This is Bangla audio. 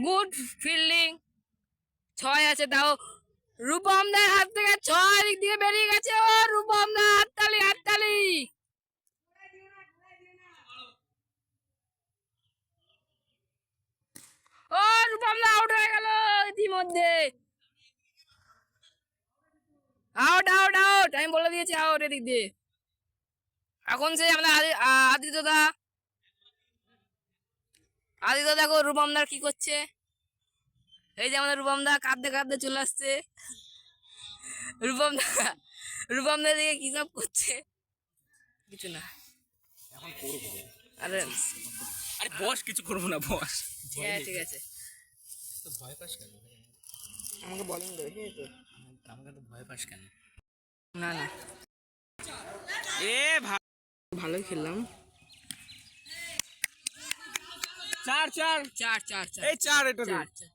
Good fielding. 6 আছে, দাও রূপম দার হাত থেকে 6 দিক দিয়ে বেরিয়ে গেছে। ও রূপম দা, হাততালি হাততালি। ও রূপম দা আউট হয়ে গেল ইতিমধ্যে। আউট আউট আউট, আমি বলে দিয়েছি আউট এদিক দিয়ে। এখন সে আমরা আদিত্য দা, আদিত্য দেখো রূপম দা কি করছে। এই যে আমাদের রূপম দা কাঁদতে কাঁদতে চলে আসছে। রূপম দা দিকে কি সব করছে, কিছু না এখন করবো। আরে আরে বস, কিছু করবো না বস। হ্যাঁ ঠিক আছে। তো ভয় পাস কেন? আমাকে বলিং দেবে ঠিক আছে? আমাকে তো ভয় পাস কেন? না না, এ ভাই ভালোই খেললাম। 4 4 4 4 4 এই 4 এটা 4 4